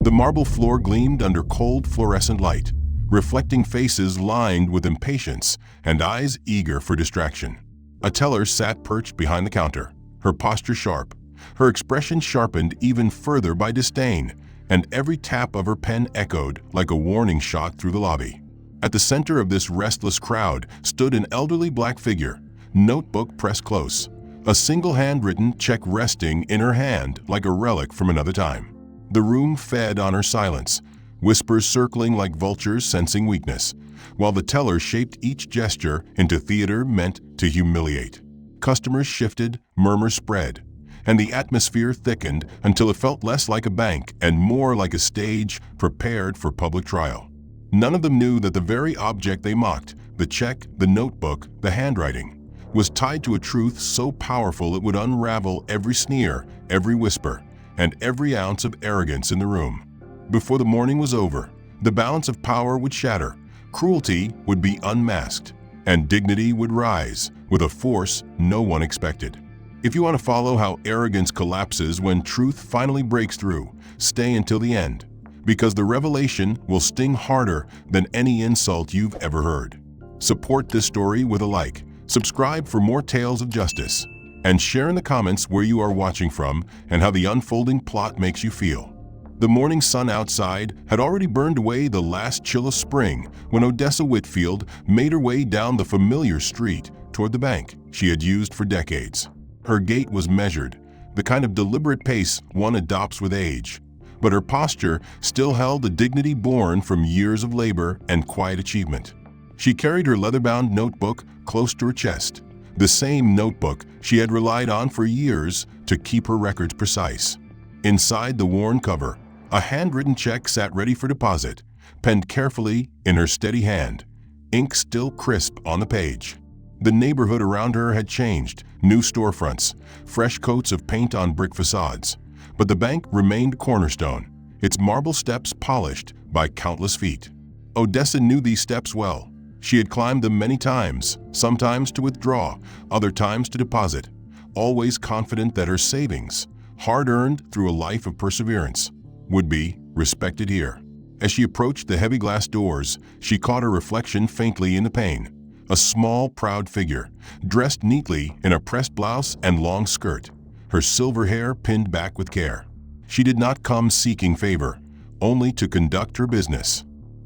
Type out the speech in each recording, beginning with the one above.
The marble floor gleamed under cold fluorescent light, reflecting faces lined with impatience and eyes eager for distraction. A teller sat perched behind the counter, her posture sharp, her expression sharpened even further by disdain, and every tap of her pen echoed like a warning shot through the lobby. At the center of this restless crowd stood an elderly black figure, notebook pressed close, a single handwritten check resting in her hand like a relic from another time. The room fed on her silence, whispers circling like vultures sensing weakness, while the teller shaped each gesture into theater meant to humiliate. Customers shifted, murmurs spread, and the atmosphere thickened until it felt less like a bank and more like a stage prepared for public trial. None of them knew that the very object they mocked, the check, the notebook, the handwriting, was tied to a truth so powerful it would unravel every sneer, every whisper, and every ounce of arrogance in the room. Before the morning was over, the balance of power would shatter, cruelty would be unmasked, and dignity would rise with a force no one expected. If you want to follow how arrogance collapses when truth finally breaks through, stay until the end, because the revelation will sting harder than any insult you've ever heard. Support this story with a like, subscribe for more tales of justice, and share in the comments where you are watching from and how the unfolding plot makes you feel. The morning sun outside had already burned away the last chill of spring when Odessa Whitfield made her way down the familiar street toward the bank she had used for decades. Her gait was measured, the kind of deliberate pace one adopts with age, but her posture still held the dignity born from years of labor and quiet achievement. She carried her leather-bound notebook close to her chest, the same notebook she had relied on for years to keep her records precise. Inside the worn cover, a handwritten check sat ready for deposit, penned carefully in her steady hand, ink still crisp on the page. The neighborhood around her had changed, new storefronts, fresh coats of paint on brick facades, but the bank remained cornerstone, its marble steps polished by countless feet. Odessa knew these steps well. She had climbed them many times, sometimes to withdraw, other times to deposit, always confident that her savings, hard-earned through a life of perseverance, would be respected here. As she approached the heavy glass doors, she caught her reflection faintly in the pane. A small, proud figure, dressed neatly in a pressed blouse and long skirt, her silver hair pinned back with care. She did not come seeking favor, only to conduct her business.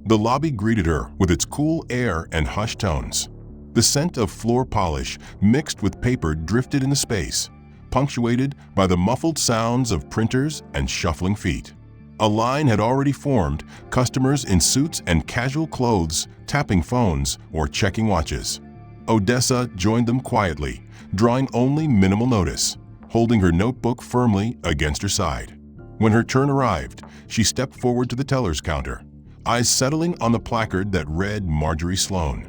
The lobby greeted her with its cool air and hushed tones. The scent of floor polish mixed with paper drifted in the space, punctuated by the muffled sounds of printers and shuffling feet. A line had already formed, customers in suits and casual clothes tapping phones or checking watches. Odessa joined them quietly, drawing only minimal notice, holding her notebook firmly against her side. When her turn arrived, she stepped forward to the teller's counter, eyes settling on the placard that read Marjorie Sloan.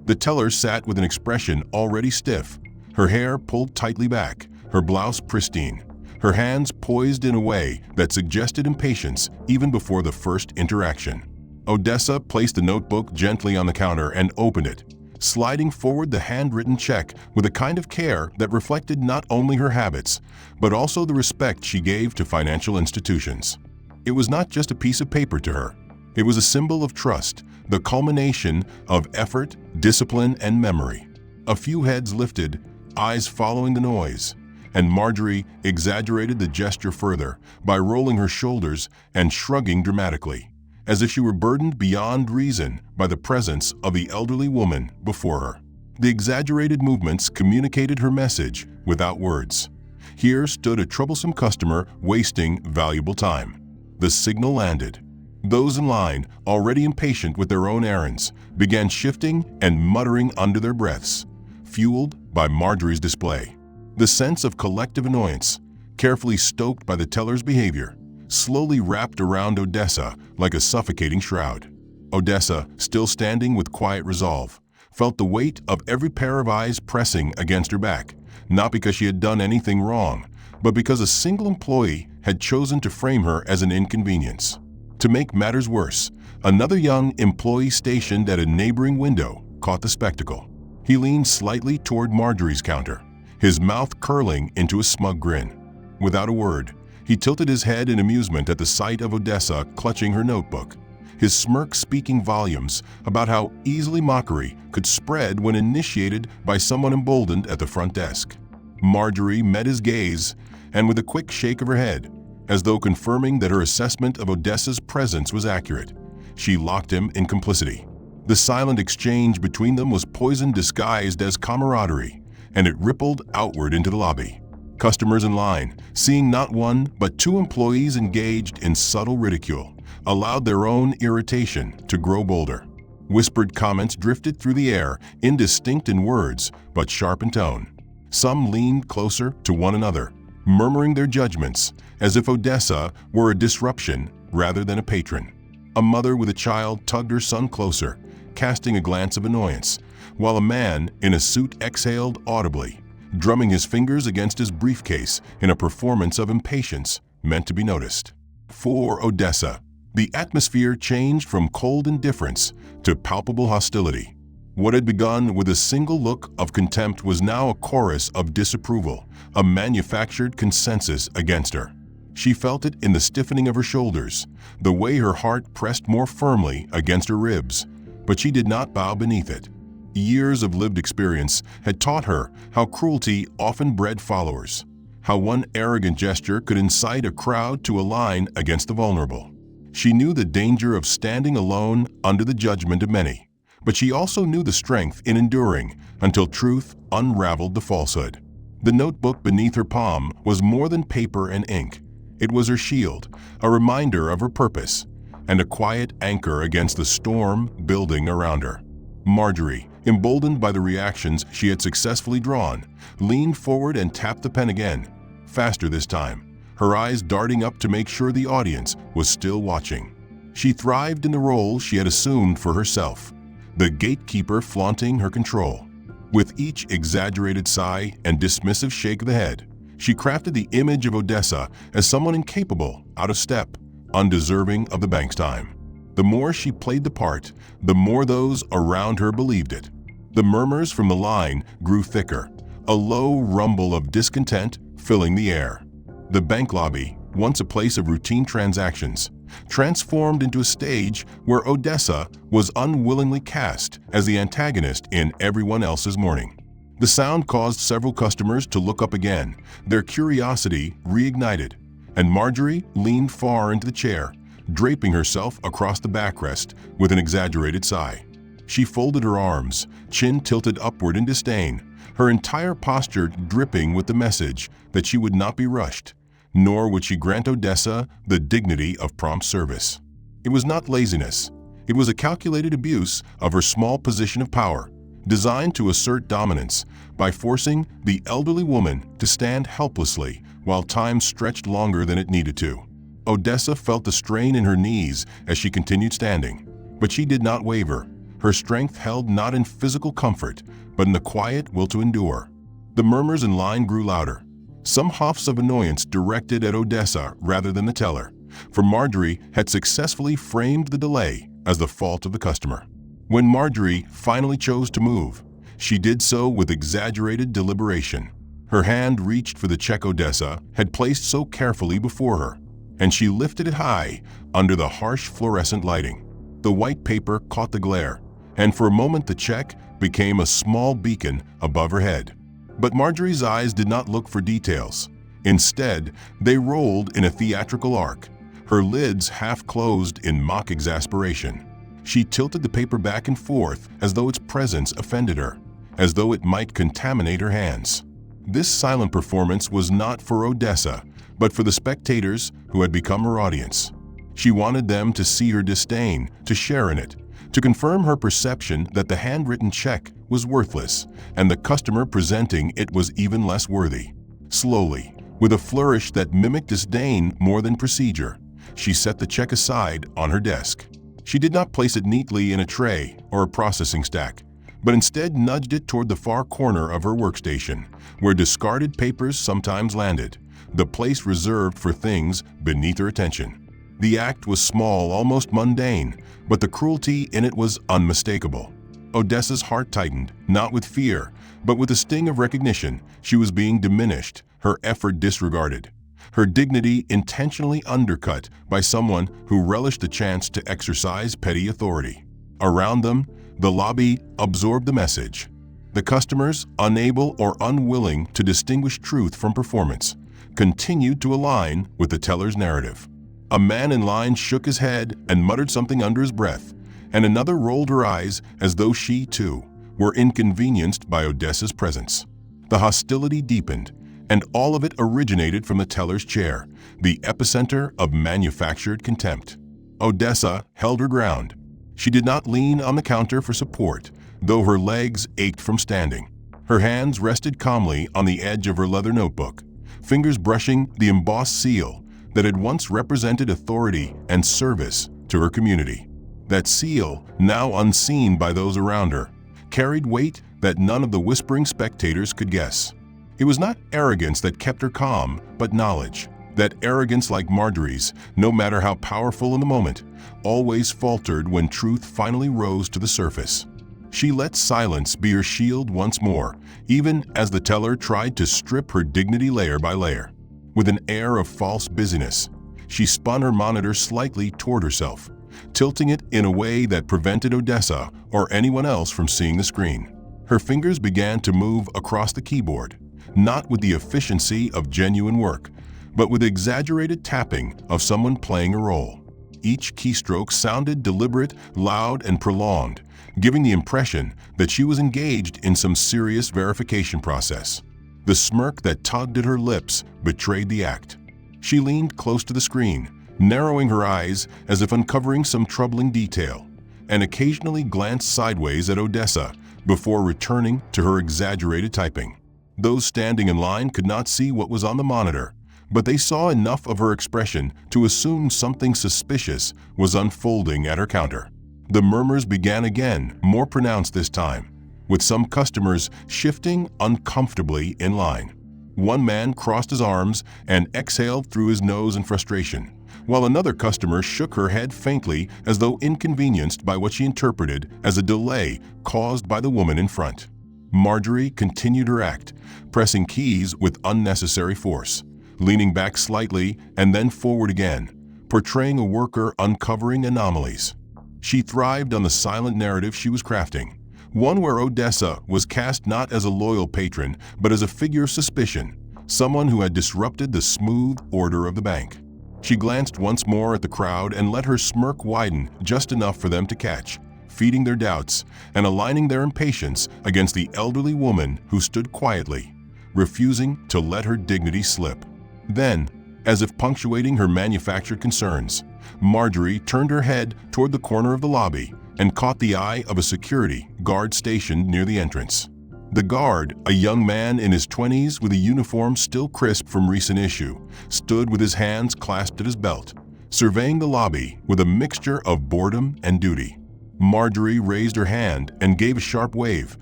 The teller sat with an expression already stiff, her hair pulled tightly back, her blouse pristine, her hands poised in a way that suggested impatience even before the first interaction. Odessa placed the notebook gently on the counter and opened it, sliding forward the handwritten check with a kind of care that reflected not only her habits, but also the respect she gave to financial institutions. It was not just a piece of paper to her. It was a symbol of trust, the culmination of effort, discipline, and memory. A few heads lifted, eyes following the noise, and Marjorie exaggerated the gesture further by rolling her shoulders and shrugging dramatically, as if she were burdened beyond reason by the presence of the elderly woman before her. The exaggerated movements communicated her message without words. Here stood a troublesome customer wasting valuable time. The signal landed. Those in line, already impatient with their own errands, began shifting and muttering under their breaths, fueled by Marjorie's display. The sense of collective annoyance, carefully stoked by the teller's behavior, slowly wrapped around Odessa like a suffocating shroud. Odessa, still standing with quiet resolve, felt the weight of every pair of eyes pressing against her back, not because she had done anything wrong, but because a single employee had chosen to frame her as an inconvenience. To make matters worse, another young employee stationed at a neighboring window caught the spectacle. He leaned slightly toward Marjorie's counter, his mouth curling into a smug grin. Without a word, He tilted his head in amusement at the sight of Odessa clutching her notebook, his smirk speaking volumes about how easily mockery could spread when initiated by someone emboldened at the front desk. Marjorie met his gaze, and with a quick shake of her head, as though confirming that her assessment of Odessa's presence was accurate, she locked him in complicity. The silent exchange between them was poison disguised as camaraderie, and it rippled outward into the lobby. Customers in line, seeing not one but two employees engaged in subtle ridicule, allowed their own irritation to grow bolder. Whispered comments drifted through the air, indistinct in words but sharp in tone. Some leaned closer to one another, murmuring their judgments as if Odessa were a disruption rather than a patron. A mother with a child tugged her son closer, casting a glance of annoyance, while a man in a suit exhaled audibly, drumming his fingers against his briefcase in a performance of impatience meant to be noticed. For Odessa, the atmosphere changed from cold indifference to palpable hostility. What had begun with a single look of contempt was now a chorus of disapproval, a manufactured consensus against her. She felt it in the stiffening of her shoulders, the way her heart pressed more firmly against her ribs, but she did not bow beneath it. Years of lived experience had taught her how cruelty often bred followers, how one arrogant gesture could incite a crowd to align against the vulnerable. She knew the danger of standing alone under the judgment of many, but she also knew the strength in enduring until truth unraveled the falsehood. The notebook beneath her palm was more than paper and ink. It was her shield, a reminder of her purpose, and a quiet anchor against the storm building around her. Marjorie, emboldened by the reactions she had successfully drawn, leaned forward and tapped the pen again, faster this time, her eyes darting up to make sure the audience was still watching. She thrived in the role she had assumed for herself, the gatekeeper flaunting her control. With each exaggerated sigh and dismissive shake of the head, she crafted the image of Odessa as someone incapable, out of step, undeserving of the bank's time. The more she played the part, the more those around her believed it. The murmurs from the line grew thicker, a low rumble of discontent filling the air. The bank lobby, once a place of routine transactions, transformed into a stage where Odessa was unwillingly cast as the antagonist in everyone else's morning. The sound caused several customers to look up again, their curiosity reignited, and Marjorie leaned far into the chair, draping herself across the backrest with an exaggerated sigh. She folded her arms, chin tilted upward in disdain, her entire posture dripping with the message that she would not be rushed, nor would she grant Odessa the dignity of prompt service. It was not laziness. It was a calculated abuse of her small position of power, designed to assert dominance by forcing the elderly woman to stand helplessly while time stretched longer than it needed to. Odessa felt the strain in her knees as she continued standing, but she did not waver. Her strength held not in physical comfort, but in the quiet will to endure. The murmurs in line grew louder, some huffs of annoyance directed at Odessa rather than the teller, for Marjorie had successfully framed the delay as the fault of the customer. When Marjorie finally chose to move, she did so with exaggerated deliberation. Her hand reached for the check Odessa had placed so carefully before her, and she lifted it high under the harsh fluorescent lighting. The white paper caught the glare, and for a moment the check became a small beacon above her head. But Marjorie's eyes did not look for details. Instead, they rolled in a theatrical arc, her lids half closed in mock exasperation. She tilted the paper back and forth as though its presence offended her, as though it might contaminate her hands. This silent performance was not for Odessa, but for the spectators who had become her audience. She wanted them to see her disdain, to share in it, to confirm her perception that the handwritten check was worthless and the customer presenting it was even less worthy. Slowly, with a flourish that mimicked disdain more than procedure, she set the check aside on her desk. She did not place it neatly in a tray or a processing stack, but instead nudged it toward the far corner of her workstation, where discarded papers sometimes landed, the place reserved for things beneath her attention. The act was small, almost mundane, but the cruelty in it was unmistakable. Odessa's heart tightened, not with fear, but with a sting of recognition. She was being diminished, her effort disregarded. her dignity intentionally undercut by someone who relished the chance to exercise petty authority. Around them, the lobby absorbed the message. The customers, unable or unwilling to distinguish truth from performance, continued to align with the teller's narrative. A man in line shook his head and muttered something under his breath, and another rolled her eyes as though she, too, were inconvenienced by Odessa's presence. The hostility deepened, and all of it originated from the teller's chair, the epicenter of manufactured contempt. Odessa held her ground. She did not lean on the counter for support, though her legs ached from standing. Her hands rested calmly on the edge of her leather notebook, fingers brushing the embossed seal that had once represented authority and service to her community. That seal, now unseen by those around her, carried weight that none of the whispering spectators could guess. It was not arrogance that kept her calm, but knowledge. That arrogance, like Marjorie's, no matter how powerful in the moment, always faltered when truth finally rose to the surface. She let silence be her shield once more, even as the teller tried to strip her dignity layer by layer. With an air of false busyness, she spun her monitor slightly toward herself, tilting it in a way that prevented Odessa or anyone else from seeing the screen. Her fingers began to move across the keyboard, not with the efficiency of genuine work, but with exaggerated tapping of someone playing a role. Each keystroke sounded deliberate, loud, and prolonged, giving the impression that she was engaged in some serious verification process. The smirk that tugged at her lips betrayed the act. She leaned close to the screen, narrowing her eyes as if uncovering some troubling detail, and occasionally glanced sideways at Odessa before returning to her exaggerated typing. Those standing in line could not see what was on the monitor, but they saw enough of her expression to assume something suspicious was unfolding at her counter. The murmurs began again, more pronounced this time, with some customers shifting uncomfortably in line. One man crossed his arms and exhaled through his nose in frustration, while another customer shook her head faintly as though inconvenienced by what she interpreted as a delay caused by the woman in front. Marjorie continued her act, pressing keys with unnecessary force, leaning back slightly and then forward again, portraying a worker uncovering anomalies. She thrived on the silent narrative she was crafting, one where Odessa was cast not as a loyal patron, but as a figure of suspicion, someone who had disrupted the smooth order of the bank. She glanced once more at the crowd and let her smirk widen just enough for them to catch, feeding their doubts and aligning their impatience against the elderly woman who stood quietly, refusing to let her dignity slip. Then, as if punctuating her manufactured concerns, Marjorie turned her head toward the corner of the lobby and caught the eye of a security guard stationed near the entrance. The guard, a young man in his 20s with a uniform still crisp from recent issue, stood with his hands clasped at his belt, surveying the lobby with a mixture of boredom and duty. Marjorie raised her hand and gave a sharp wave,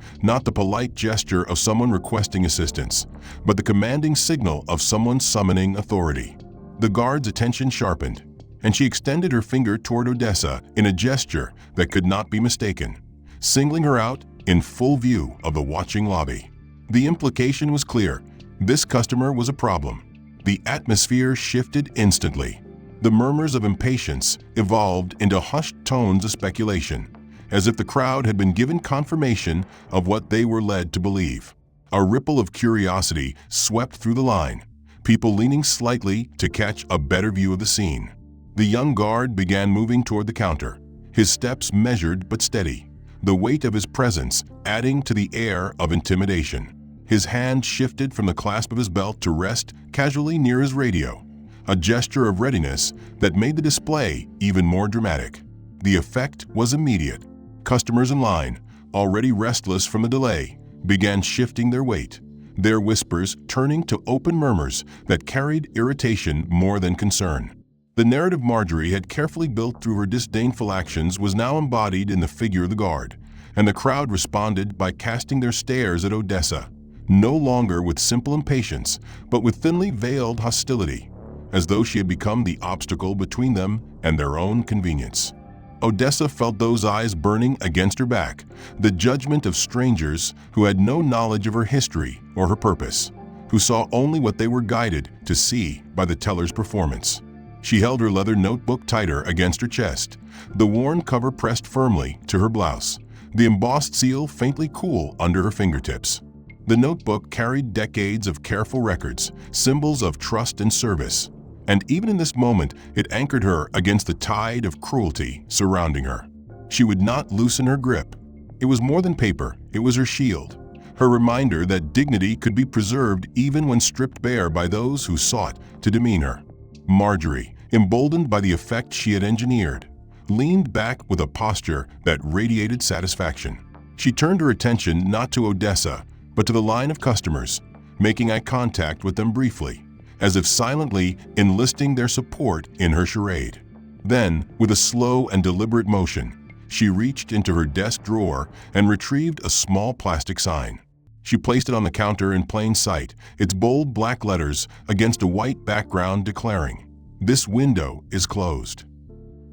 not the polite gesture of someone requesting assistance, but the commanding signal of someone summoning authority. The guard's attention sharpened, and she extended her finger toward Odessa in a gesture that could not be mistaken, singling her out in full view of the watching lobby. The implication was clear. This customer was a problem. The atmosphere shifted instantly. The murmurs of impatience evolved into hushed tones of speculation, as if the crowd had been given confirmation of what they were led to believe. A ripple of curiosity swept through the line, people leaning slightly to catch a better view of the scene. The young guard began moving toward the counter, his steps measured but steady, the weight of his presence adding to the air of intimidation. His hand shifted from the clasp of his belt to rest casually near his radio, a gesture of readiness that made the display even more dramatic. The effect was immediate. Customers in line, already restless from the delay, began shifting their weight, their whispers turning to open murmurs that carried irritation more than concern. The narrative Marjorie had carefully built through her disdainful actions was now embodied in the figure of the guard, and the crowd responded by casting their stares at Odessa, no longer with simple impatience, but with thinly veiled hostility, as though she had become the obstacle between them and their own convenience. Odessa felt those eyes burning against her back, the judgment of strangers who had no knowledge of her history or her purpose. who saw only what they were guided to see by the teller's performance. She held her leather notebook tighter against her chest, the worn cover pressed firmly to her blouse, the embossed seal faintly cool under her fingertips. The notebook carried decades of careful records, symbols of trust and service, and even in this moment it anchored her against the tide of cruelty surrounding her. She would not loosen her grip. It was more than paper, it was her shield, her reminder that dignity could be preserved even when stripped bare by those who sought to demean her. Marjorie, emboldened by the effect she had engineered, leaned back with a posture that radiated satisfaction. She turned her attention not to Odessa, but to the line of customers, making eye contact with them briefly, as if silently enlisting their support in her charade. Then, with a slow and deliberate motion, she reached into her desk drawer and retrieved a small plastic sign. She placed it on the counter in plain sight, its bold black letters against a white background declaring, "This window is closed."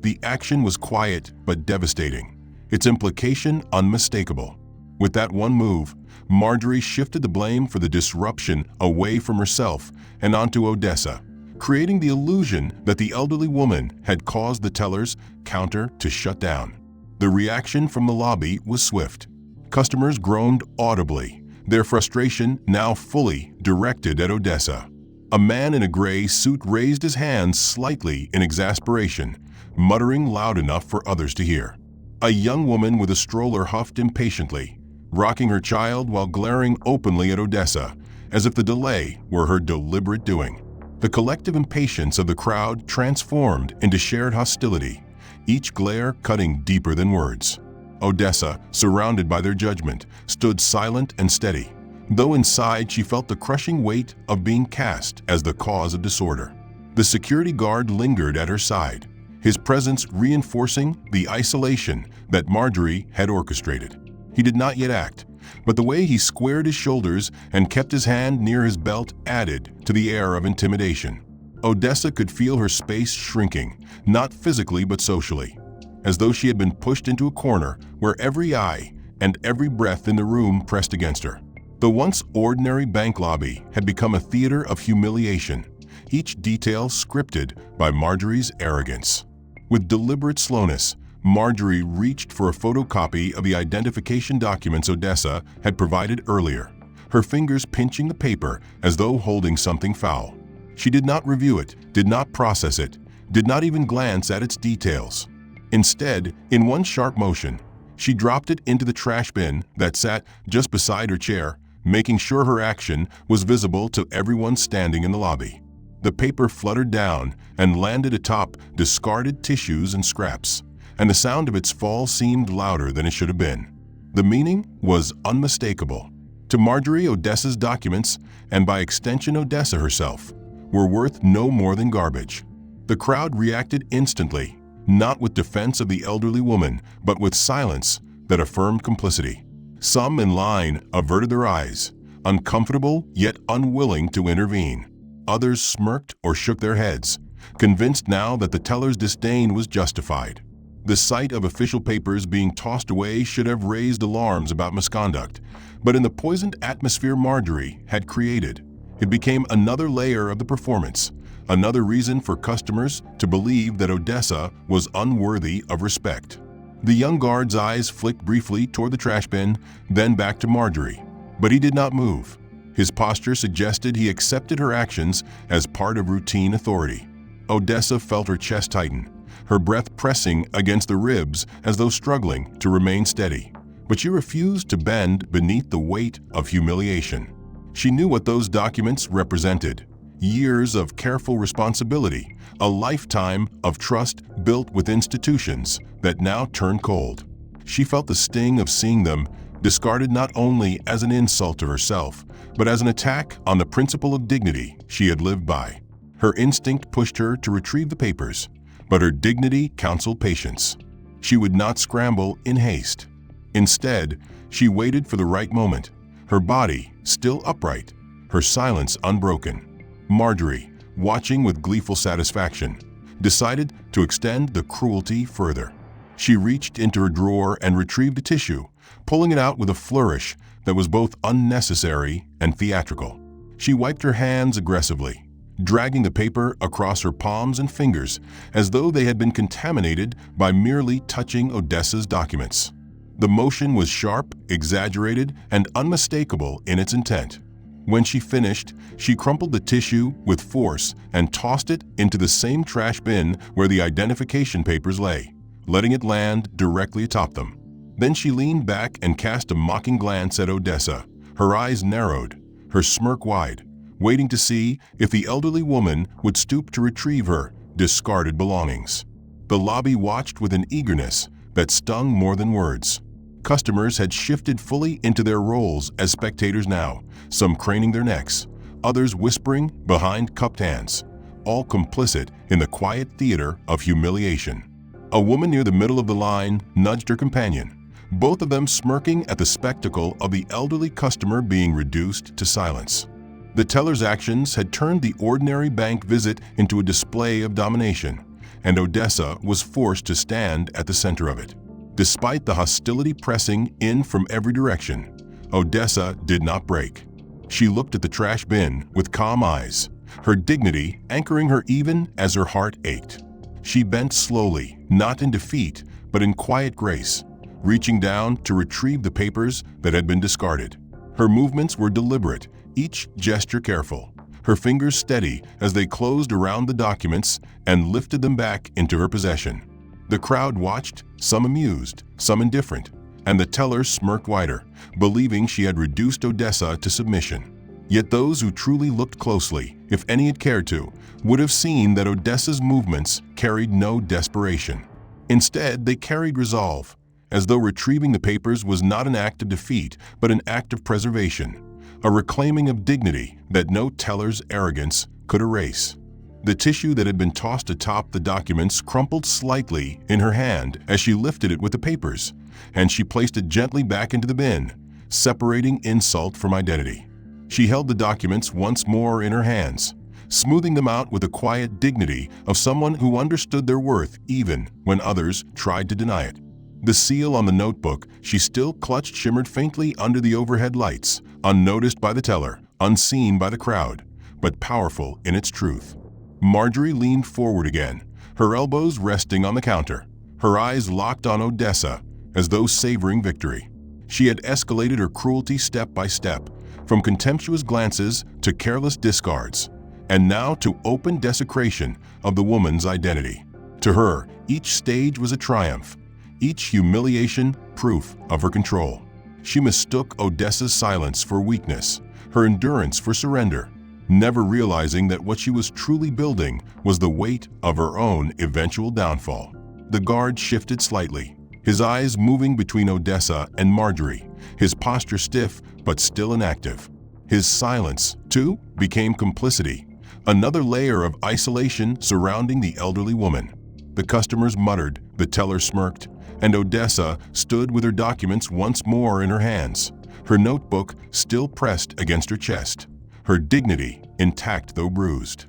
The action was quiet but devastating, its implication unmistakable. With that one move, Marjorie shifted the blame for the disruption away from herself and onto Odessa, creating the illusion that the elderly woman had caused the teller's counter to shut down. The reaction from the lobby was swift. Customers groaned audibly, their frustration now fully directed at Odessa. A man in a gray suit raised his hands slightly in exasperation, muttering loud enough for others to hear. A young woman with a stroller huffed impatiently, rocking her child while glaring openly at Odessa, as if the delay were her deliberate doing. The collective impatience of the crowd transformed into shared hostility, each glare cutting deeper than words. Odessa, surrounded by their judgment, stood silent and steady, though inside she felt the crushing weight of being cast as the cause of disorder. The security guard lingered at her side, his presence reinforcing the isolation that Marjorie had orchestrated. He did not yet act, but the way he squared his shoulders and kept his hand near his belt added to the air of intimidation. Odessa could feel her space shrinking, not physically but socially, as though she had been pushed into a corner where every eye and every breath in the room pressed against her. The once ordinary bank lobby had become a theater of humiliation, each detail scripted by Marjorie's arrogance. With deliberate slowness, Marjorie reached for a photocopy of the identification documents Odessa had provided earlier, her fingers pinching the paper as though holding something foul. She did not review it, did not process it, did not even glance at its details. Instead, in one sharp motion, she dropped it into the trash bin that sat just beside her chair, making sure her action was visible to everyone standing in the lobby. The paper fluttered down and landed atop discarded tissues and scraps, and the sound of its fall seemed louder than it should have been. The meaning was unmistakable. To Marjorie, Odessa's documents, and by extension Odessa herself, were worth no more than garbage. The crowd reacted instantly, not with defense of the elderly woman, but with silence that affirmed complicity. Some in line averted their eyes, uncomfortable yet unwilling to intervene. Others smirked or shook their heads, convinced now that the teller's disdain was justified. The sight of official papers being tossed away should have raised alarms about misconduct, but in the poisoned atmosphere Marjorie had created, it became another layer of the performance, another reason for customers to believe that Odessa was unworthy of respect. The young guard's eyes flicked briefly toward the trash bin, then back to Marjorie, but he did not move. His posture suggested he accepted her actions as part of routine authority. Odessa felt her chest tighten, her breath pressing against the ribs as though struggling to remain steady. But she refused to bend beneath the weight of humiliation. She knew what those documents represented: years of careful responsibility, a lifetime of trust built with institutions that now turned cold. She felt the sting of seeing them discarded not only as an insult to herself, but as an attack on the principle of dignity she had lived by. Her instinct pushed her to retrieve the papers, but her dignity counseled patience. She would not scramble in haste. Instead, she waited for the right moment, her body still upright, her silence unbroken. Marjorie, watching with gleeful satisfaction, decided to extend the cruelty further. She reached into her drawer and retrieved a tissue, pulling it out with a flourish that was both unnecessary and theatrical. She wiped her hands aggressively, dragging the paper across her palms and fingers as though they had been contaminated by merely touching Odessa's documents. The motion was sharp, exaggerated, and unmistakable in its intent. When she finished, she crumpled the tissue with force and tossed it into the same trash bin where the identification papers lay, letting it land directly atop them. Then she leaned back and cast a mocking glance at Odessa, her eyes narrowed, her smirk wide, waiting to see if the elderly woman would stoop to retrieve her discarded belongings. The lobby watched with an eagerness that stung more than words. Customers had shifted fully into their roles as spectators now, some craning their necks, others whispering behind cupped hands, all complicit in the quiet theater of humiliation. A woman near the middle of the line nudged her companion, both of them smirking at the spectacle of the elderly customer being reduced to silence. The teller's actions had turned the ordinary bank visit into a display of domination, and Odessa was forced to stand at the center of it. Despite the hostility pressing in from every direction, Odessa did not break. She looked at the trash bin with calm eyes, her dignity anchoring her even as her heart ached. She bent slowly, not in defeat, but in quiet grace, reaching down to retrieve the papers that had been discarded. Her movements were deliberate, each gesture careful, her fingers steady as they closed around the documents and lifted them back into her possession. The crowd watched, some amused, some indifferent, and the teller smirked wider, believing she had reduced Odessa to submission. Yet those who truly looked closely, if any had cared to, would have seen that Odessa's movements carried no desperation. Instead, they carried resolve, as though retrieving the papers was not an act of defeat, but an act of preservation, a reclaiming of dignity that no teller's arrogance could erase. The tissue that had been tossed atop the documents crumpled slightly in her hand as she lifted it with the papers, and she placed it gently back into the bin, separating insult from identity. She held the documents once more in her hands, smoothing them out with the quiet dignity of someone who understood their worth even when others tried to deny it. The seal on the notebook she still clutched shimmered faintly under the overhead lights, unnoticed by the teller, unseen by the crowd, but powerful in its truth. Marjorie leaned forward again, her elbows resting on the counter, her eyes locked on Odessa as though savoring victory. She had escalated her cruelty step by step, from contemptuous glances to careless discards, and now to open desecration of the woman's identity. To her, each stage was a triumph, each humiliation proof of her control. She mistook Odessa's silence for weakness, her endurance for surrender, never realizing that what she was truly building was the weight of her own eventual downfall. The guard shifted slightly, his eyes moving between Odessa and Marjorie, his posture stiff but still inactive. His silence, too, became complicity, another layer of isolation surrounding the elderly woman. The customers muttered, the teller smirked, and Odessa stood with her documents once more in her hands, her notebook still pressed against her chest, her dignity intact though bruised.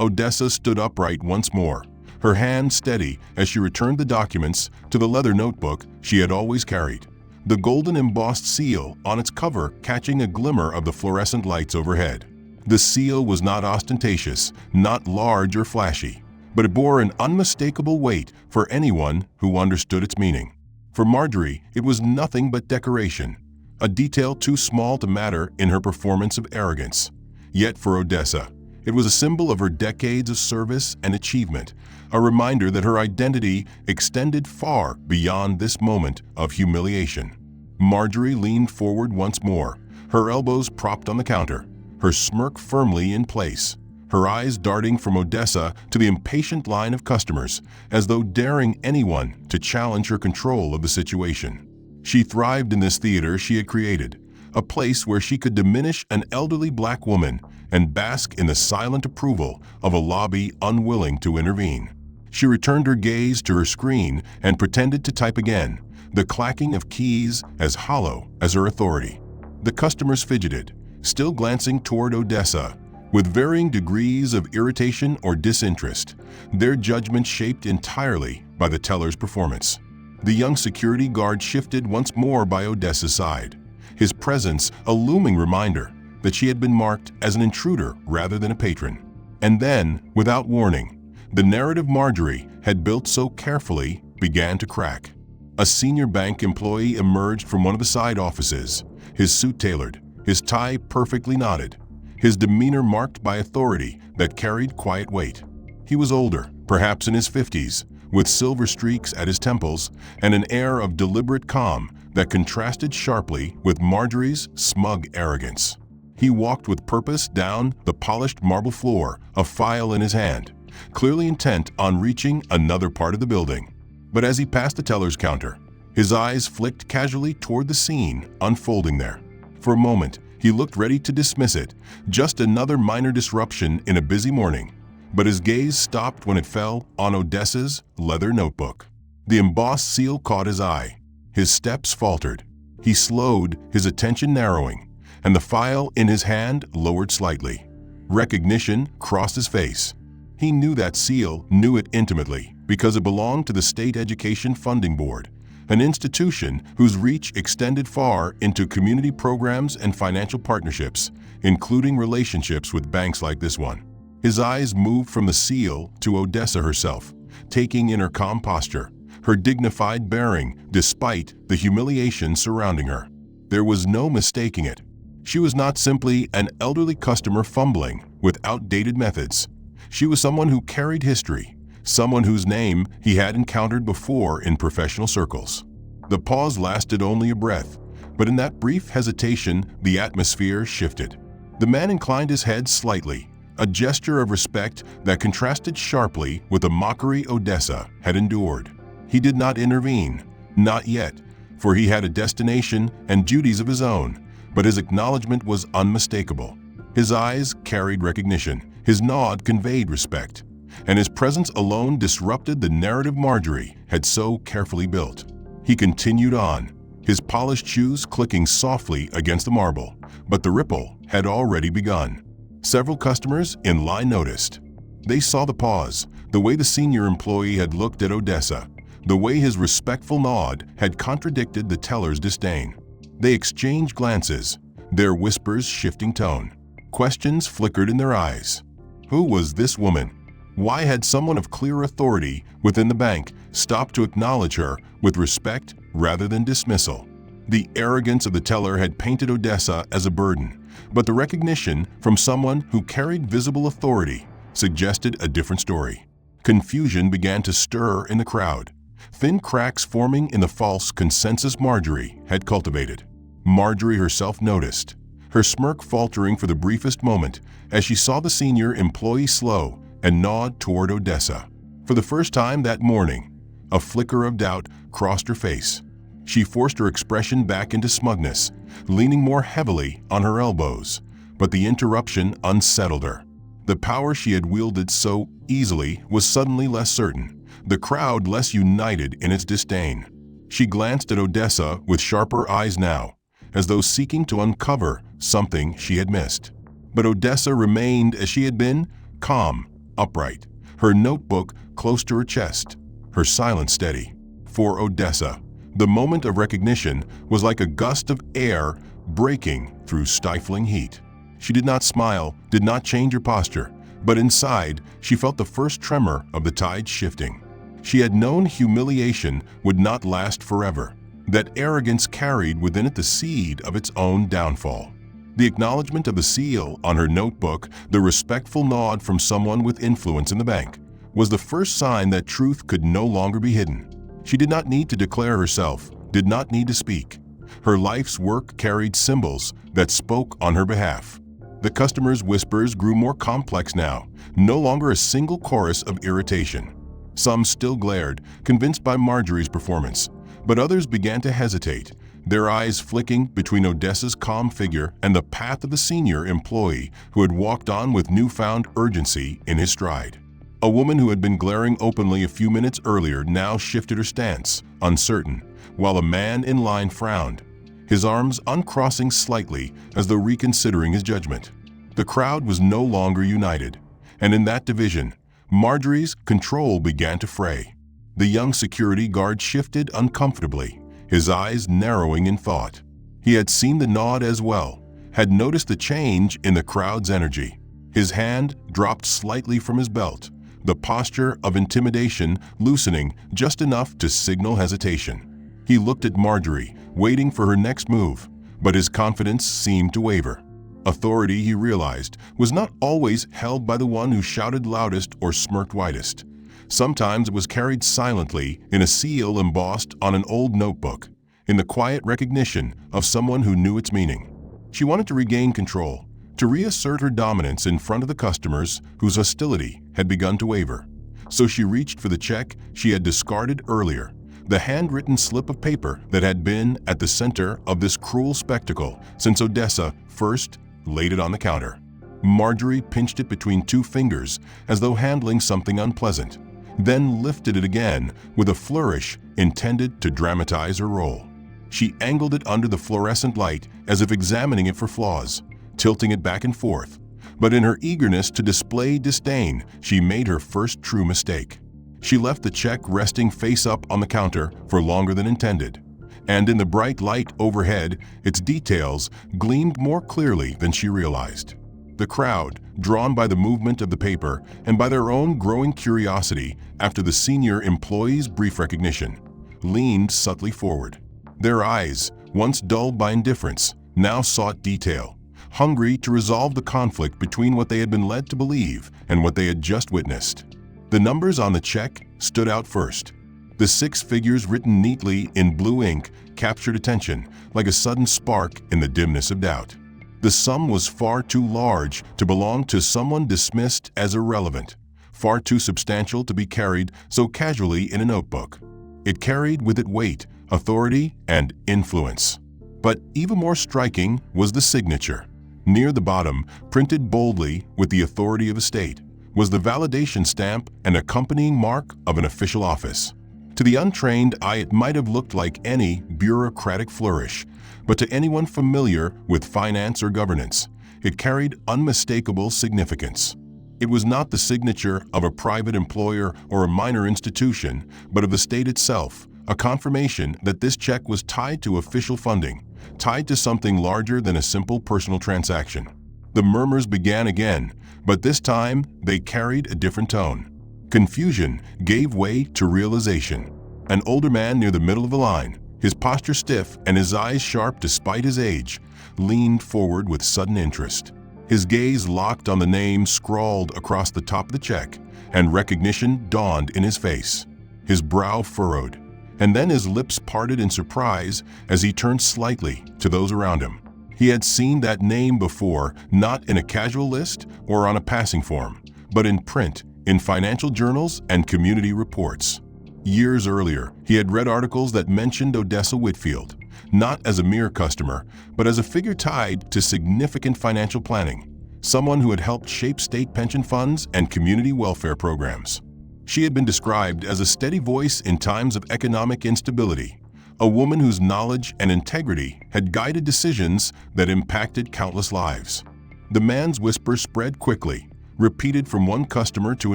Odessa stood upright once more, her hand steady as she returned the documents to the leather notebook she had always carried, the golden embossed seal on its cover catching a glimmer of the fluorescent lights overhead. The seal was not ostentatious, not large or flashy, but it bore an unmistakable weight for anyone who understood its meaning. For Marjorie, it was nothing but decoration, a detail too small to matter in her performance of arrogance. Yet for Odessa, it was a symbol of her decades of service and achievement, a reminder that her identity extended far beyond this moment of humiliation. Marjorie leaned forward once more, her elbows propped on the counter, her smirk firmly in place, her eyes darting from Odessa to the impatient line of customers, as though daring anyone to challenge her control of the situation. She thrived in this theater she had created, a place where she could diminish an elderly black woman and bask in the silent approval of a lobby unwilling to intervene. She returned her gaze to her screen and pretended to type again, the clacking of keys as hollow as her authority. The customers fidgeted, still glancing toward Odessa, with varying degrees of irritation or disinterest, their judgment shaped entirely by the teller's performance. The young security guard shifted once more by Odessa's side, his presence a looming reminder that she had been marked as an intruder rather than a patron. And then, without warning, the narrative Marjorie had built so carefully began to crack. A senior bank employee emerged from one of the side offices, his suit tailored, his tie perfectly knotted, his demeanor marked by authority that carried quiet weight. He was older, perhaps in his 50s, with silver streaks at his temples and an air of deliberate calm that contrasted sharply with Marjorie's smug arrogance. He walked with purpose down the polished marble floor, a file in his hand, clearly intent on reaching another part of the building. But as he passed the teller's counter, his eyes flicked casually toward the scene unfolding there. For a moment, he looked ready to dismiss it, just another minor disruption in a busy morning. But his gaze stopped when it fell on Odessa's leather notebook. The embossed seal caught his eye. His steps faltered. He slowed, his attention narrowing, and the file in his hand lowered slightly. Recognition crossed his face. He knew that seal, knew it intimately, because it belonged to the State Education Funding Board, an institution whose reach extended far into community programs and financial partnerships, including relationships with banks like this one. His eyes moved from the seal to Odessa herself, taking in her calm posture, her dignified bearing despite the humiliation surrounding her. There was no mistaking it. She was not simply an elderly customer fumbling with outdated methods. She was someone who carried history, someone whose name he had encountered before in professional circles. The pause lasted only a breath, but in that brief hesitation, the atmosphere shifted. The man inclined his head slightly, a gesture of respect that contrasted sharply with the mockery Odessa had endured. He did not intervene, not yet, for he had a destination and duties of his own, but his acknowledgement was unmistakable. His eyes carried recognition, his nod conveyed respect, and his presence alone disrupted the narrative Marjorie had so carefully built. He continued on, his polished shoes clicking softly against the marble, but the ripple had already begun. Several customers in line noticed. They saw the pause, the way the senior employee had looked at Odessa, the way his respectful nod had contradicted the teller's disdain. They exchanged glances, their whispers shifting tone. Questions flickered in their eyes. Who was this woman? Why had someone of clear authority within the bank stopped to acknowledge her with respect rather than dismissal? The arrogance of the teller had painted Odessa as a burden, but the recognition from someone who carried visible authority suggested a different story. Confusion began to stir in the crowd, thin cracks forming in the false consensus Marjorie had cultivated. Marjorie herself noticed, her smirk faltering for the briefest moment as she saw the senior employee slow and nod toward Odessa. For the first time that morning, a flicker of doubt crossed her face. She forced her expression back into smugness, leaning more heavily on her elbows, but the interruption unsettled her. The power she had wielded so easily was suddenly less certain, the crowd less united in its disdain. She glanced at Odessa with sharper eyes now, as though seeking to uncover something she had missed. But Odessa remained as she had been, calm, upright, her notebook close to her chest, her silence steady. For Odessa, the moment of recognition was like a gust of air breaking through stifling heat. She did not smile, did not change her posture, but inside she felt the first tremor of the tide shifting. She had known humiliation would not last forever, that arrogance carried within it the seed of its own downfall. The acknowledgement of the seal on her notebook, the respectful nod from someone with influence in the bank, was the first sign that truth could no longer be hidden. She did not need to declare herself, did not need to speak. Her life's work carried symbols that spoke on her behalf. The customers' whispers grew more complex now, no longer a single chorus of irritation. Some still glared, convinced by Marjorie's performance, but others began to hesitate, their eyes flicking between Odessa's calm figure and the path of the senior employee who had walked on with newfound urgency in his stride. A woman who had been glaring openly a few minutes earlier now shifted her stance, uncertain, while a man in line frowned, his arms uncrossing slightly as though reconsidering his judgment. The crowd was no longer united, and in that division, Marjorie's control began to fray. The young security guard shifted uncomfortably, his eyes narrowing in thought. He had seen the nod as well, had noticed the change in the crowd's energy. His hand dropped slightly from his belt, the posture of intimidation loosening just enough to signal hesitation. He looked at Marjorie, waiting for her next move, but his confidence seemed to waver. Authority, he realized, was not always held by the one who shouted loudest or smirked widest. Sometimes it was carried silently in a seal embossed on an old notebook, in the quiet recognition of someone who knew its meaning. She wanted to regain control, to reassert her dominance in front of the customers whose hostility had begun to waver. So she reached for the check she had discarded earlier, the handwritten slip of paper that had been at the center of this cruel spectacle since Odessa first laid it on the counter. Marjorie pinched it between two fingers as though handling something unpleasant, then lifted it again with a flourish intended to dramatize her role. She angled it under the fluorescent light as if examining it for flaws, tilting it back and forth. But in her eagerness to display disdain, she made her first true mistake. She left the check resting face up on the counter for longer than intended, and in the bright light overhead, its details gleamed more clearly than she realized. The crowd, drawn by the movement of the paper and by their own growing curiosity after the senior employee's brief recognition, leaned subtly forward. Their eyes, once dulled by indifference, now sought detail, hungry to resolve the conflict between what they had been led to believe and what they had just witnessed. The numbers on the check stood out first. The 6 figures written neatly in blue ink captured attention like a sudden spark in the dimness of doubt. The sum was far too large to belong to someone dismissed as irrelevant, far too substantial to be carried so casually in a notebook. It carried with it weight, authority, and influence. But even more striking was the signature. Near the bottom, printed boldly with the authority of a state, was the validation stamp and accompanying mark of an official office. To the untrained eye, it might have looked like any bureaucratic flourish, but to anyone familiar with finance or governance, it carried unmistakable significance. It was not the signature of a private employer or a minor institution, but of the state itself, a confirmation that this check was tied to official funding, tied to something larger than a simple personal transaction. The murmurs began again, but this time they carried a different tone. Confusion gave way to realization. An older man near the middle of the line, his posture stiff and his eyes sharp despite his age, leaned forward with sudden interest. His gaze locked on the name scrawled across the top of the check, and recognition dawned in his face. His brow furrowed, and then his lips parted in surprise as he turned slightly to those around him. He had seen that name before, not in a casual list or on a passing form, but in print, in financial journals and community reports. Years earlier, he had read articles that mentioned Odessa Whitfield, not as a mere customer, but as a figure tied to significant financial planning, someone who had helped shape state pension funds and community welfare programs. She had been described as a steady voice in times of economic instability, a woman whose knowledge and integrity had guided decisions that impacted countless lives. The man's whisper spread quickly, repeated from one customer to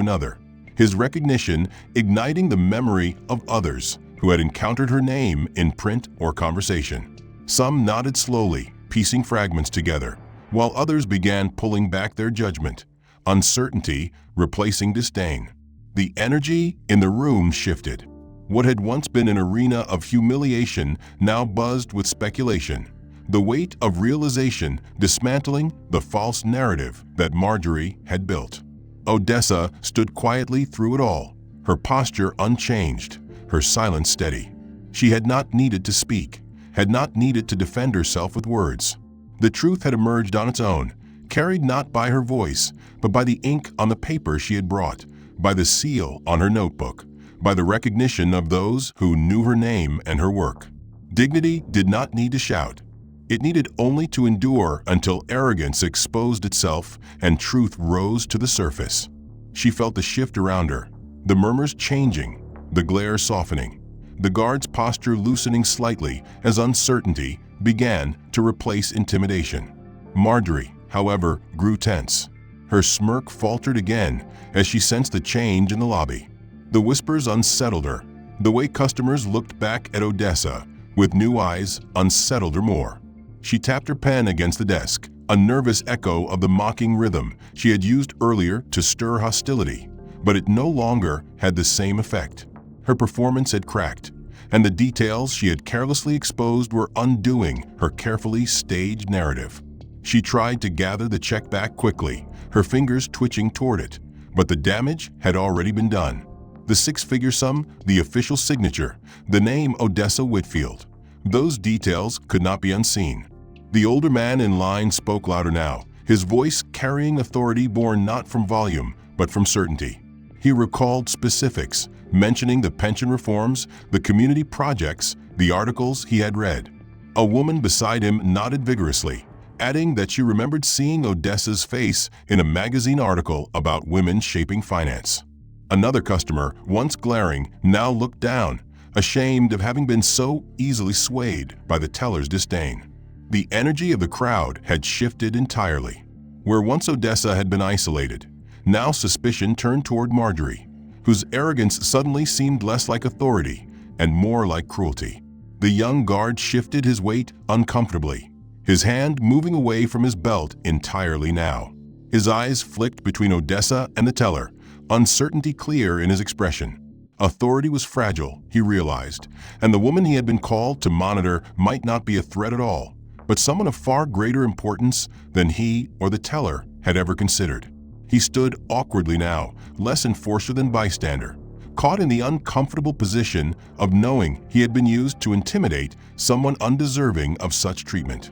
another, his recognition igniting the memory of others who had encountered her name in print or conversation. Some nodded slowly, piecing fragments together, while others began pulling back their judgment, uncertainty replacing disdain. The energy in the room shifted. What had once been an arena of humiliation now buzzed with speculation, the weight of realization dismantling the false narrative that Marjorie had built. Odessa stood quietly through it all, her posture unchanged, her silence steady. She had not needed to speak, had not needed to defend herself with words. The truth had emerged on its own, carried not by her voice, but by the ink on the paper she had brought, by the seal on her notebook, by the recognition of those who knew her name and her work. Dignity did not need to shout. It needed only to endure until arrogance exposed itself and truth rose to the surface. She felt the shift around her, the murmurs changing, the glare softening, the guard's posture loosening slightly as uncertainty began to replace intimidation. Marjorie, however, grew tense. Her smirk faltered again as she sensed the change in the lobby. The whispers unsettled her. The way customers looked back at Odessa with new eyes unsettled her more. She tapped her pen against the desk, a nervous echo of the mocking rhythm she had used earlier to stir hostility, but it no longer had the same effect. Her performance had cracked, and the details she had carelessly exposed were undoing her carefully staged narrative. She tried to gather the check back quickly, her fingers twitching toward it, but the damage had already been done. The six-figure sum, the official signature, the name Odessa Whitfield. Those details could not be unseen. The older man in line spoke louder now, his voice carrying authority born not from volume, but from certainty. He recalled specifics, mentioning the pension reforms, the community projects, the articles he had read. A woman beside him nodded vigorously, adding that she remembered seeing Odessa's face in a magazine article about women shaping finance. Another customer, once glaring, now looked down, ashamed of having been so easily swayed by the teller's disdain. The energy of the crowd had shifted entirely. Where once Odessa had been isolated, now suspicion turned toward Marjorie, whose arrogance suddenly seemed less like authority and more like cruelty. The young guard shifted his weight uncomfortably, his hand moving away from his belt entirely now. His eyes flicked between Odessa and the teller, uncertainty clear in his expression. Authority was fragile, he realized, and the woman he had been called to monitor might not be a threat at all, but someone of far greater importance than he or the teller had ever considered. He stood awkwardly now, less enforcer than bystander, caught in the uncomfortable position of knowing he had been used to intimidate someone undeserving of such treatment.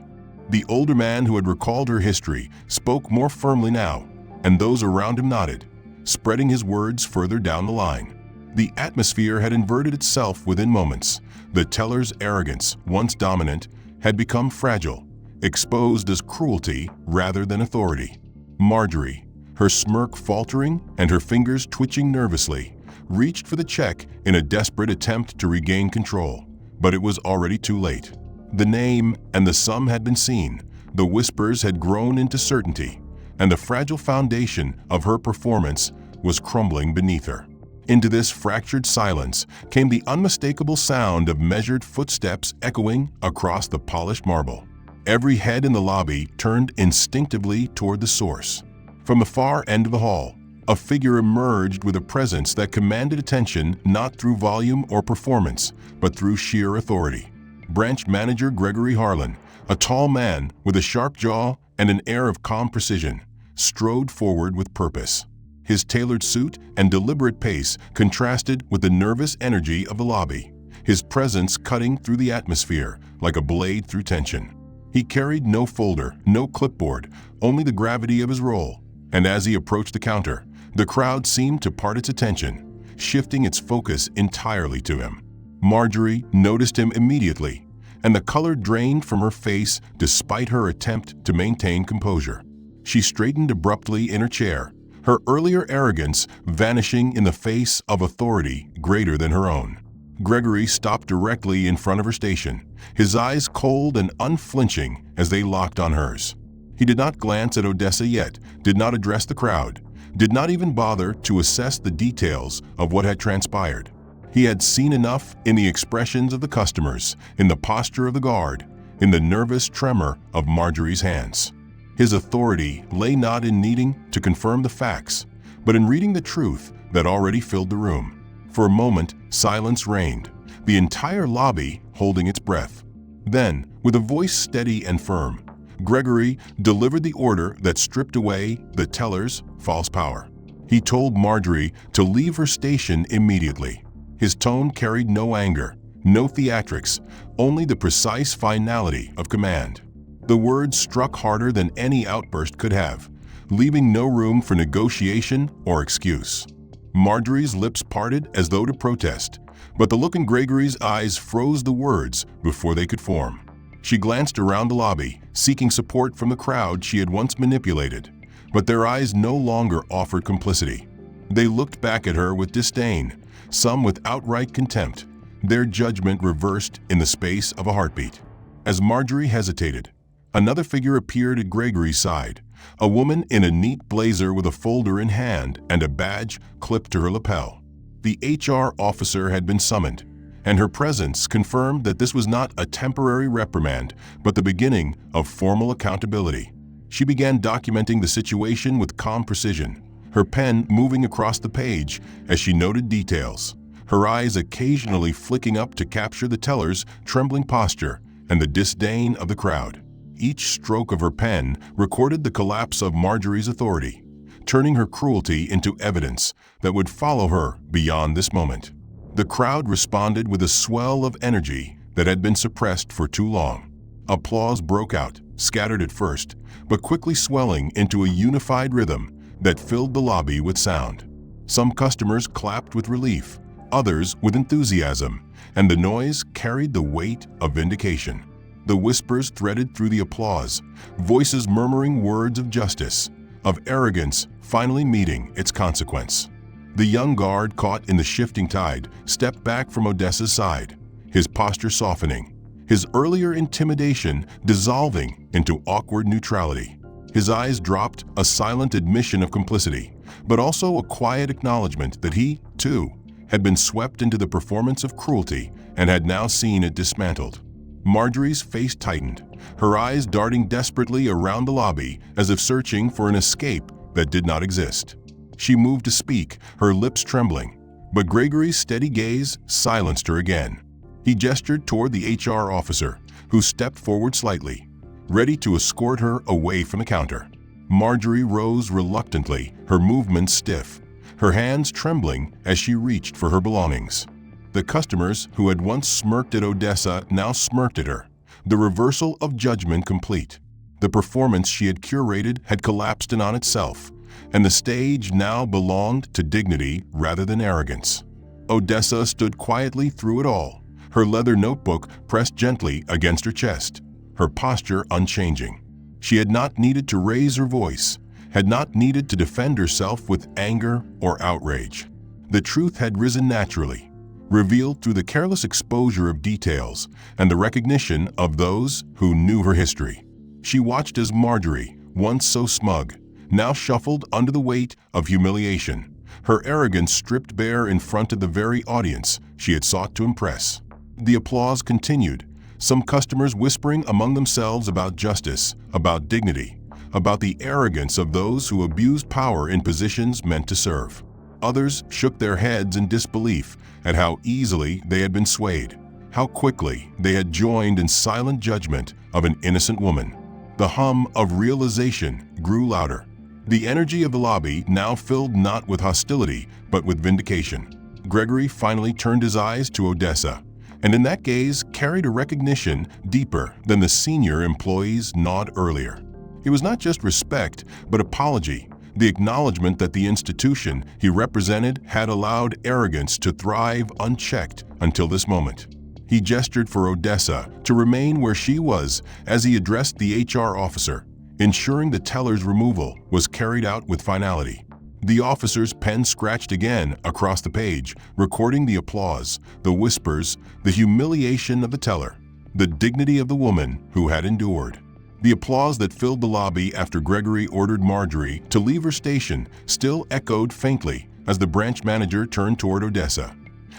The older man who had recalled her history spoke more firmly now, and those around him nodded, spreading his words further down the line. The atmosphere had inverted itself within moments. The teller's arrogance, once dominant, had become fragile, exposed as cruelty rather than authority. Marjorie, her smirk faltering and her fingers twitching nervously, reached for the check in a desperate attempt to regain control, but it was already too late. The name and the sum had been seen, the whispers had grown into certainty, and the fragile foundation of her performance was crumbling beneath her. Into this fractured silence came the unmistakable sound of measured footsteps echoing across the polished marble. Every head in the lobby turned instinctively toward the source. From the far end of the hall, a figure emerged with a presence that commanded attention not through volume or performance, but through sheer authority. Branch Manager Gregory Harlan, a tall man with a sharp jaw and an air of calm precision, strode forward with purpose. His tailored suit and deliberate pace contrasted with the nervous energy of the lobby, his presence cutting through the atmosphere like a blade through tension. He carried no folder, no clipboard, only the gravity of his role, and as he approached the counter, the crowd seemed to part its attention, shifting its focus entirely to him. Marjorie noticed him immediately, and the color drained from her face despite her attempt to maintain composure. She straightened abruptly in her chair, her earlier arrogance vanishing in the face of authority greater than her own. Gregory stopped directly in front of her station, his eyes cold and unflinching as they locked on hers. He did not glance at Odessa yet, did not address the crowd, did not even bother to assess the details of what had transpired. He had seen enough in the expressions of the customers, in the posture of the guard, in the nervous tremor of Marjorie's hands. His authority lay not in needing to confirm the facts, but in reading the truth that already filled the room. For a moment, silence reigned, the entire lobby holding its breath. Then, with a voice steady and firm, Gregory delivered the order that stripped away the teller's false power. He told Marjorie to leave her station immediately. His tone carried no anger, no theatrics, only the precise finality of command. The words struck harder than any outburst could have, leaving no room for negotiation or excuse. Marjorie's lips parted as though to protest, but the look in Gregory's eyes froze the words before they could form. She glanced around the lobby, seeking support from the crowd she had once manipulated, but their eyes no longer offered complicity. They looked back at her with disdain, some with outright contempt, their judgment reversed in the space of a heartbeat. As Marjorie hesitated, another figure appeared at Gregory's side, a woman in a neat blazer with a folder in hand and a badge clipped to her lapel. The HR officer had been summoned, and her presence confirmed that this was not a temporary reprimand, but the beginning of formal accountability. She began documenting the situation with calm precision, her pen moving across the page as she noted details, her eyes occasionally flicking up to capture the teller's trembling posture and the disdain of the crowd. Each stroke of her pen recorded the collapse of Marjorie's authority, turning her cruelty into evidence that would follow her beyond this moment. The crowd responded with a swell of energy that had been suppressed for too long. Applause broke out, scattered at first, but quickly swelling into a unified rhythm that filled the lobby with sound. Some customers clapped with relief, others with enthusiasm, and the noise carried the weight of vindication. The whispers threaded through the applause, voices murmuring words of justice, of arrogance finally meeting its consequence. The young guard, caught in the shifting tide, stepped back from Odessa's side, his posture softening, his earlier intimidation dissolving into awkward neutrality. His eyes dropped, a silent admission of complicity, but also a quiet acknowledgement that he, too, had been swept into the performance of cruelty and had now seen it dismantled. Marjorie's face tightened, her eyes darting desperately around the lobby as if searching for an escape that did not exist. She moved to speak, her lips trembling, but Gregory's steady gaze silenced her again. He gestured toward the HR officer, who stepped forward slightly, ready to escort her away from the counter. Marjorie rose reluctantly, her movements stiff, her hands trembling as she reached for her belongings. The customers who had once smirked at Odessa now smirked at her, the reversal of judgment complete. The performance she had curated had collapsed in on itself, and the stage now belonged to dignity rather than arrogance. Odessa stood quietly through it all, her leather notebook pressed gently against her chest, her posture unchanging. She had not needed to raise her voice, had not needed to defend herself with anger or outrage. The truth had risen naturally, revealed through the careless exposure of details and the recognition of those who knew her history. She watched as Marjorie, once so smug, now shuffled under the weight of humiliation, her arrogance stripped bare in front of the very audience she had sought to impress. The applause continued, some customers whispering among themselves about justice, about dignity, about the arrogance of those who abused power in positions meant to serve. Others shook their heads in disbelief at how easily they had been swayed, how quickly they had joined in silent judgment of an innocent woman. The hum of realization grew louder. The energy of the lobby now filled not with hostility, but with vindication. Gregory finally turned his eyes to Odessa, and in that gaze carried a recognition deeper than the senior employee's nod earlier. It was not just respect, but apology, the acknowledgement that the institution he represented had allowed arrogance to thrive unchecked until this moment. He gestured for Odessa to remain where she was as he addressed the HR officer, ensuring the teller's removal was carried out with finality. The officer's pen scratched again across the page, recording the applause, the whispers, the humiliation of the teller, the dignity of the woman who had endured. The applause that filled the lobby after Gregory ordered Marjorie to leave her station still echoed faintly as the branch manager turned toward Odessa,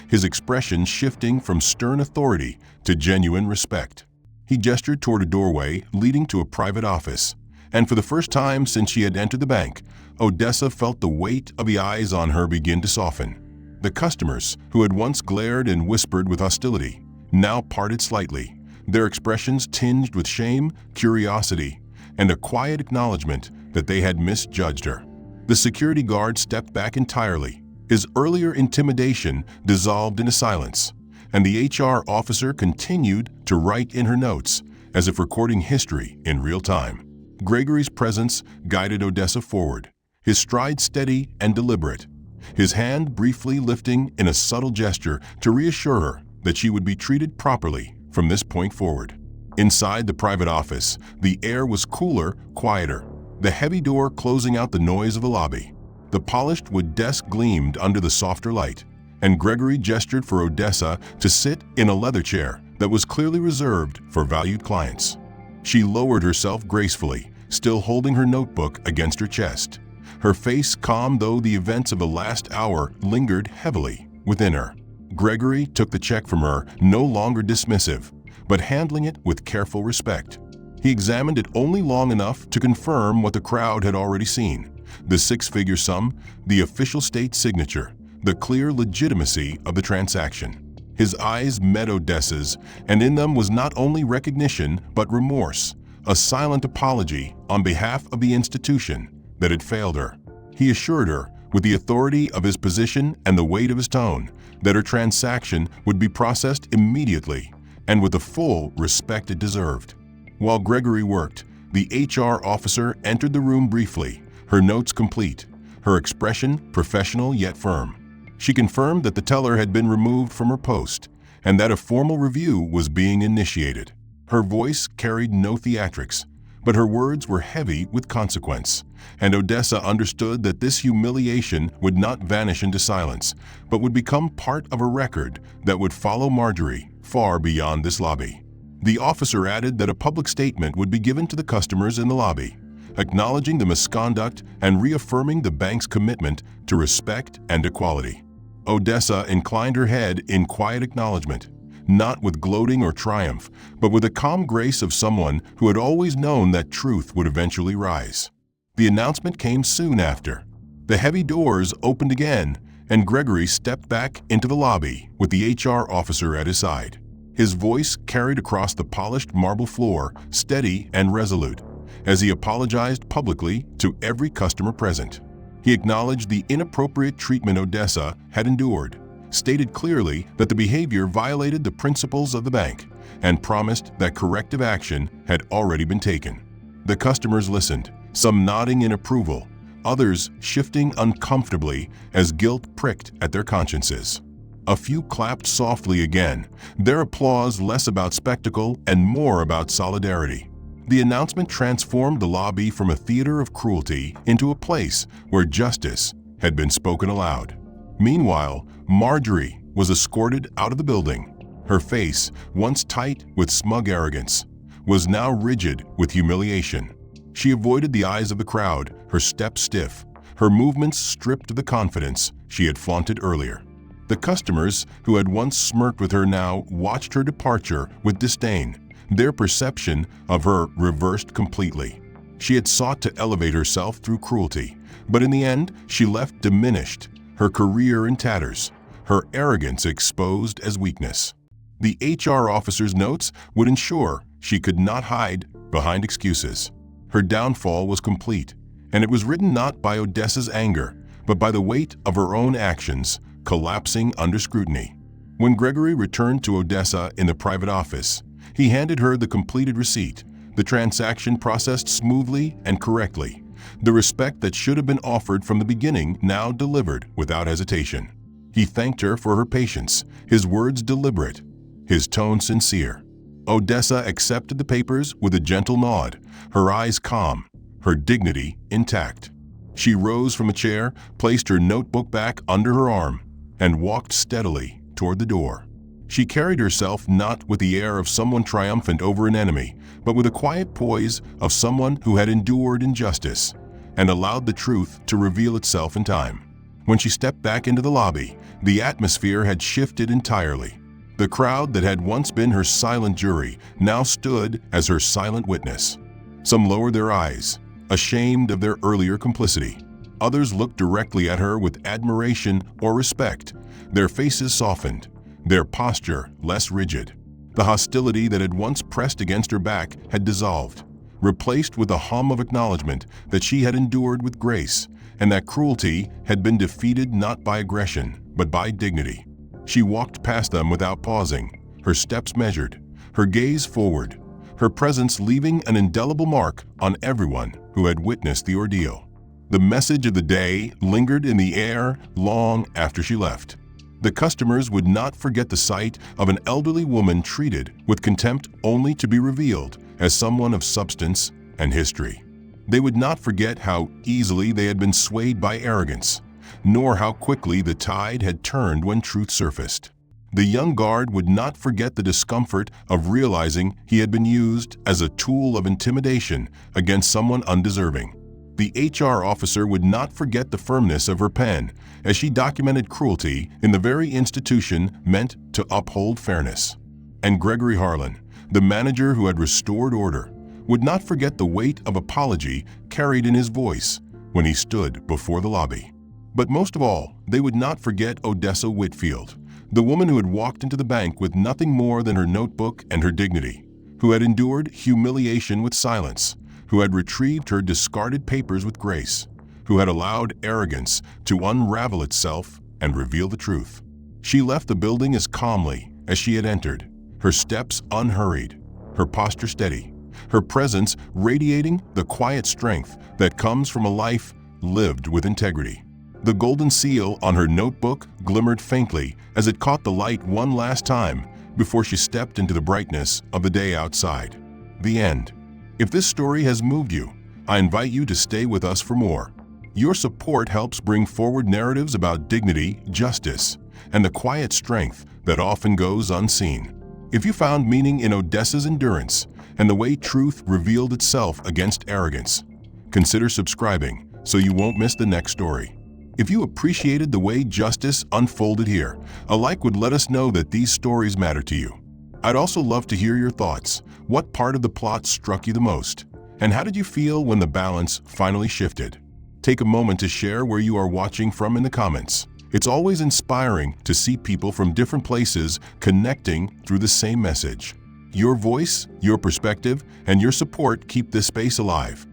his expression shifting from stern authority to genuine respect. He gestured toward a doorway leading to a private office, and for the first time since she had entered the bank, Odessa felt the weight of the eyes on her begin to soften. The customers, who had once glared and whispered with hostility, now parted slightly, their expressions tinged with shame, curiosity, and a quiet acknowledgement that they had misjudged her. The security guard stepped back entirely, his earlier intimidation dissolved into silence, and the HR officer continued to write in her notes as if recording history in real time. Gregory's presence guided Odessa forward, his stride steady and deliberate, his hand briefly lifting in a subtle gesture to reassure her that she would be treated properly from this point forward. Inside the private office, the air was cooler, quieter, the heavy door closing out the noise of the lobby. The polished wood desk gleamed under the softer light, and Gregory gestured for Odessa to sit in a leather chair that was clearly reserved for valued clients. She lowered herself gracefully, still holding her notebook against her chest, her face calm though the events of the last hour lingered heavily within her. Gregory took the check from her, no longer dismissive, but handling it with careful respect. He examined it only long enough to confirm what the crowd had already seen: the six-figure sum, the official state signature, the clear legitimacy of the transaction. His eyes met Odessa's, and in them was not only recognition but remorse, a silent apology on behalf of the institution that had failed her. He assured her, with the authority of his position and the weight of his tone, that her transaction would be processed immediately and with the full respect it deserved. While Gregory worked, the HR officer entered the room briefly, her notes complete, her expression professional yet firm. She confirmed that the teller had been removed from her post and that a formal review was being initiated. Her voice carried no theatrics, but her words were heavy with consequence, and Odessa understood that this humiliation would not vanish into silence, but would become part of a record that would follow Marjorie far beyond this lobby. The officer added that a public statement would be given to the customers in the lobby, acknowledging the misconduct and reaffirming the bank's commitment to respect and equality. Odessa inclined her head in quiet acknowledgement, not with gloating or triumph, but with the calm grace of someone who had always known that truth would eventually rise. The announcement came soon after. The heavy doors opened again, and Gregory stepped back into the lobby with the HR officer at his side. His voice carried across the polished marble floor, steady and resolute, as he apologized publicly to every customer present. He acknowledged the inappropriate treatment Odessa had endured, stated clearly that the behavior violated the principles of the bank, and promised that corrective action had already been taken. The customers listened, some nodding in approval, others shifting uncomfortably as guilt pricked at their consciences. A few clapped softly again, their applause less about spectacle and more about solidarity. The announcement transformed the lobby from a theater of cruelty into a place where justice had been spoken aloud. Meanwhile, Marjorie was escorted out of the building. Her face, once tight with smug arrogance, was now rigid with humiliation. She avoided the eyes of the crowd, her step stiff, her movements stripped of the confidence she had flaunted earlier. The customers who had once smirked with her now watched her departure with disdain, their perception of her reversed completely. She had sought to elevate herself through cruelty, but in the end she left diminished, her career in tatters, her arrogance exposed as weakness. The HR officer's notes would ensure she could not hide behind excuses. Her downfall was complete, and it was written not by Odessa's anger, but by the weight of her own actions collapsing under scrutiny. When Gregory returned to Odessa in the private office, he handed her the completed receipt, the transaction processed smoothly and correctly, the respect that should have been offered from the beginning now delivered without hesitation. He thanked her for her patience, his words deliberate, his tone sincere. Odessa accepted the papers with a gentle nod, her eyes calm, her dignity intact. She rose from a chair, placed her notebook back under her arm, and walked steadily toward the door. She carried herself not with the air of someone triumphant over an enemy, but with a quiet poise of someone who had endured injustice and allowed the truth to reveal itself in time. When she stepped back into the lobby, the atmosphere had shifted entirely. The crowd that had once been her silent jury now stood as her silent witness. Some lowered their eyes, ashamed of their earlier complicity. Others looked directly at her with admiration or respect, their faces softened, their posture less rigid. The hostility that had once pressed against her back had dissolved, replaced with a hum of acknowledgement that she had endured with grace, and that cruelty had been defeated not by aggression, but by dignity. She walked past them without pausing, her steps measured, her gaze forward, her presence leaving an indelible mark on everyone who had witnessed the ordeal. The message of the day lingered in the air long after she left. The customers would not forget the sight of an elderly woman treated with contempt only to be revealed as someone of substance and history. They would not forget how easily they had been swayed by arrogance, nor how quickly the tide had turned when truth surfaced. The young guard would not forget the discomfort of realizing he had been used as a tool of intimidation against someone undeserving. The HR officer would not forget the firmness of her pen as she documented cruelty in the very institution meant to uphold fairness. And Gregory Harlan, the manager who had restored order, would not forget the weight of apology carried in his voice when he stood before the lobby. But most of all, they would not forget Odessa Whitfield, the woman who had walked into the bank with nothing more than her notebook and her dignity, who had endured humiliation with silence, who had retrieved her discarded papers with grace, who had allowed arrogance to unravel itself and reveal the truth. She left the building as calmly as she had entered, her steps unhurried, her posture steady, her presence radiating the quiet strength that comes from a life lived with integrity. The golden seal on her notebook glimmered faintly as it caught the light one last time before she stepped into the brightness of the day outside. The end. If this story has moved you, I invite you to stay with us for more. Your support helps bring forward narratives about dignity, justice, and the quiet strength that often goes unseen. If you found meaning in Odessa's endurance and the way truth revealed itself against arrogance, consider subscribing so you won't miss the next story. If you appreciated the way justice unfolded here, a like would let us know that these stories matter to you. I'd also love to hear your thoughts. What part of the plot struck you the most? And how did you feel when the balance finally shifted? Take a moment to share where you are watching from in the comments. It's always inspiring to see people from different places connecting through the same message. Your voice, your perspective, and your support keep this space alive.